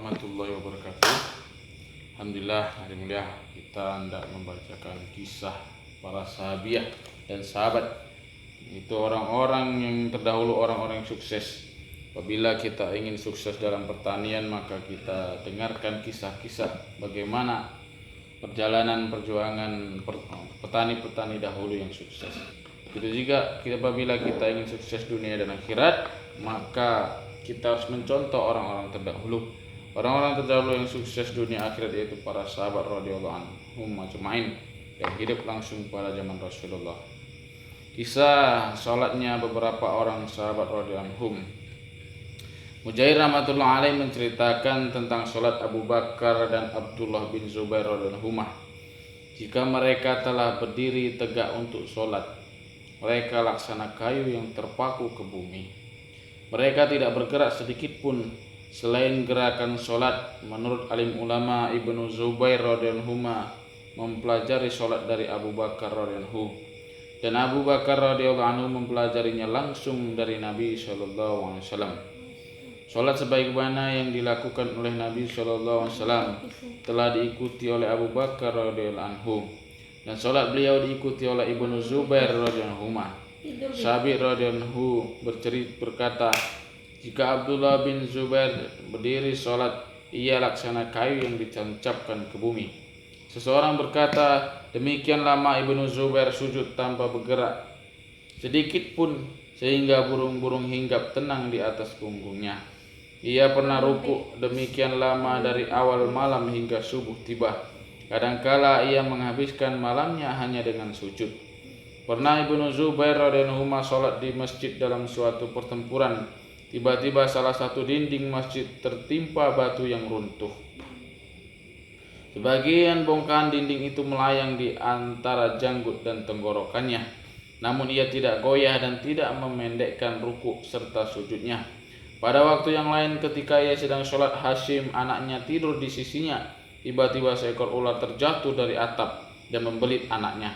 warahmatullahi wabarakatuh. Alhamdulillah, hari mulia kita hendak membacakan kisah para sahabiah dan sahabat. Itu orang-orang yang terdahulu, orang-orang yang sukses. Apabila kita ingin sukses dalam pertanian, maka kita dengarkan kisah-kisah bagaimana perjalanan perjuangan petani-petani dahulu yang sukses. Begitu juga apabila kita ingin sukses dunia dan akhirat, maka kita harus mencontoh orang-orang terdahulu. Orang-orang terdahulu yang sukses dunia akhirat yaitu para sahabat radhiyallahu anhum ajmain yang hidup langsung pada zaman Rasulullah. Kisah salatnya beberapa orang sahabat radhiyallahu anhum. Mujair rahmatullah alaih menceritakan tentang salat Abu Bakar dan Abdullah bin Zubair radhiyallahu anhum. Jika mereka telah berdiri tegak untuk salat, mereka laksana kayu yang terpaku ke bumi. Mereka tidak bergerak sedikit pun selain gerakan sholat. Menurut alim ulama, Ibnu Zubair radhiyallahu anhu mempelajari sholat dari Abu Bakar radhiyallahu anhu, dan Abu Bakar radhiyallahu anhu mempelajarinya langsung dari Nabi sallallahu alaihi wasallam. Sholat sebagaimana yang dilakukan oleh Nabi sallallahu alaihi wasallam telah diikuti oleh Abu Bakar radhiyallahu anhu, dan sholat beliau diikuti oleh Ibnu Zubair radhiyallahu anhu. Sahabat radhiyallahu berkata, jika Abdullah bin Zubair berdiri sholat, ia laksana kayu yang ditancapkan ke bumi. Seseorang berkata, demikian lama Ibnu Zubair sujud tanpa bergerak sedikit pun, sehingga burung-burung hinggap tenang di atas punggungnya. Ia pernah ruku demikian lama dari awal malam hingga subuh tiba. Kadangkala ia menghabiskan malamnya hanya dengan sujud. Pernah Ibnu Zubair radhiyallahu anhu sholat di masjid dalam suatu pertempuran. Tiba-tiba salah satu dinding masjid tertimpa batu yang runtuh. Sebagian bongkahan dinding itu melayang di antara janggut dan tenggorokannya. Namun ia tidak goyah dan tidak memendekkan ruku serta sujudnya. Pada waktu yang lain ketika ia sedang sholat, Hashim anaknya tidur di sisinya. Tiba-tiba seekor ular terjatuh dari atap dan membelit anaknya.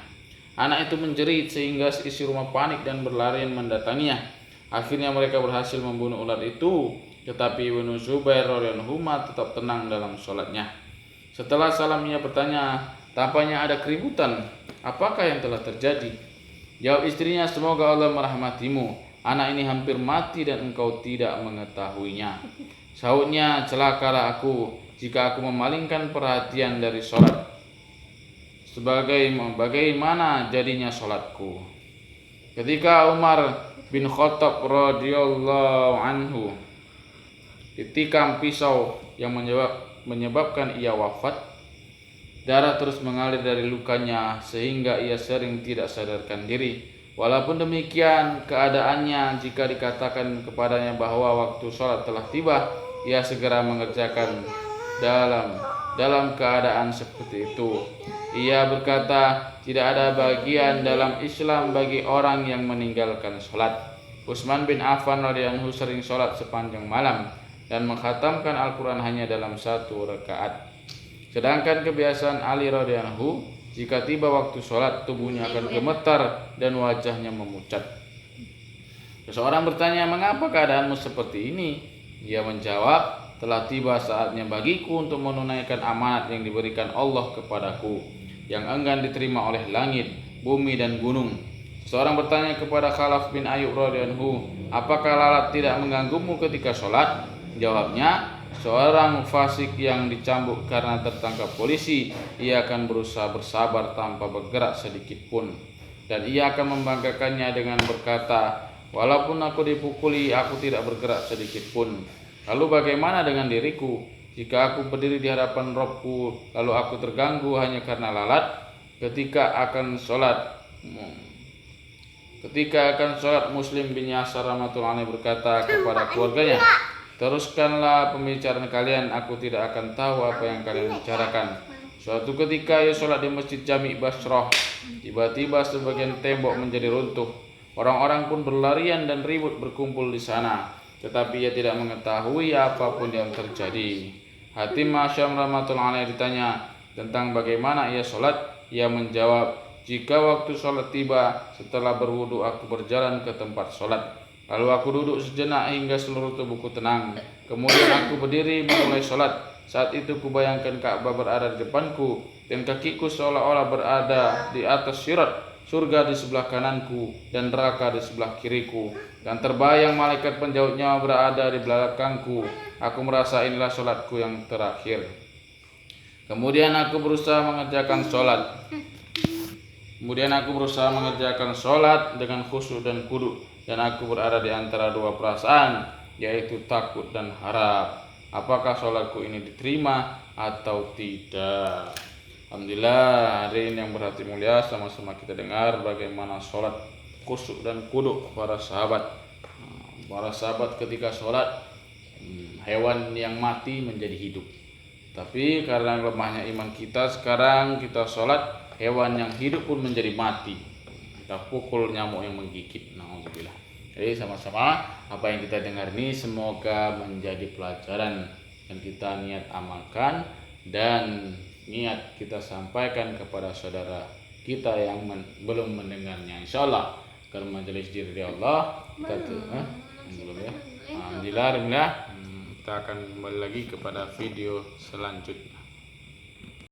Anak itu menjerit sehingga isi rumah panik dan berlarian mendatanginya. Akhirnya mereka berhasil membunuh ular itu, tetapi Ibnu Zubair radhiyallahu anhu tetap tenang dalam sholatnya. Setelah salam ia bertanya, tampaknya ada keributan. Apakah yang telah terjadi? Jawab istrinya, semoga Allah merahmatimu. Anak ini hampir mati dan engkau tidak mengetahuinya. Sahutnya, celakalah aku jika aku memalingkan perhatian dari sholat. Bagaimana jadinya sholatku? Ketika Umar bin Khattab radhiyallahu anhu ditikam pisau yang menyebabkan ia wafat, darah terus mengalir dari lukanya sehingga ia sering tidak sadarkan diri. Walaupun demikian keadaannya, jika dikatakan kepadanya bahwa waktu sholat telah tiba, ia segera mengerjakan dalam keadaan seperti itu. Ia berkata, tidak ada bagian dalam Islam bagi orang yang meninggalkan sholat. Utsman bin Affan radhiyallahu anhu sering sholat sepanjang malam dan mengkhatamkan Al-Quran hanya dalam satu rakaat. Sedangkan kebiasaan Ali radhiyallahu anhu, jika tiba waktu sholat tubuhnya akan gemetar dan wajahnya memucat. Seseorang bertanya, mengapa keadaanmu seperti ini? Ia menjawab, telah tiba saatnya bagiku untuk menunaikan amanat yang diberikan Allah kepadaku, yang enggan diterima oleh langit, bumi dan gunung. Seorang bertanya kepada Khalaf bin Ayyub radhiyallahu anhu, apakah lalat tidak mengganggumu ketika sholat? Jawabnya, seorang fasik yang dicambuk karena tertangkap polisi, ia akan berusaha bersabar tanpa bergerak sedikit pun, dan ia akan membanggakannya dengan berkata, walaupun aku dipukuli, aku tidak bergerak sedikit pun. Lalu bagaimana dengan diriku? Jika aku berdiri di hadapan Rabbku, lalu aku terganggu hanya karena lalat, ketika akan sholat Muslim bin Yasar rahmatullah alaih berkata kepada keluarganya, teruskanlah pembicaraan kalian, aku tidak akan tahu apa yang kalian bicarakan. Suatu ketika ia sholat di Masjid Jami' Basrah, tiba-tiba sebagian tembok menjadi runtuh. Orang-orang pun berlarian dan ribut berkumpul di sana, tetapi ia tidak mengetahui apapun yang terjadi. Hatim Asyam rahmatullah alaih ditanya tentang bagaimana ia sholat. Ia menjawab, jika waktu sholat tiba, setelah berwudu aku berjalan ke tempat sholat. Lalu aku duduk sejenak hingga seluruh tubuhku tenang. Kemudian aku berdiri memulai sholat. Saat itu kubayangkan Ka'bah berada di depanku dan kakiku seolah-olah berada di atas sirat. Surga di sebelah kananku dan neraka di sebelah kiriku. Dan terbayang malaikat penjauh nyawa berada di belakangku. Aku merasa inilah sholatku yang terakhir. Kemudian aku berusaha mengerjakan sholat dengan khusyuk dan khudu, dan aku berada di antara dua perasaan, yaitu takut dan harap. Apakah sholatku ini diterima atau tidak? Alhamdulillah, hadirin yang berhati mulia, sama-sama kita dengar bagaimana sholat khusyuk dan khudu para sahabat. Para sahabat ketika sholat, hewan yang mati menjadi hidup. Tapi karena lemahnya iman kita, sekarang kita sholat, hewan yang hidup pun menjadi mati. Kita pukul nyamuk yang menggigit. Alhamdulillah. Jadi sama-sama apa yang kita dengar ini semoga menjadi pelajaran dan kita niat amalkan dan niat kita sampaikan kepada saudara kita yang belum mendengarnya. Insyaallah karena majelis diri Allah kita belum ya. Alhamdulillah, kita akan kembali lagi kepada video selanjutnya.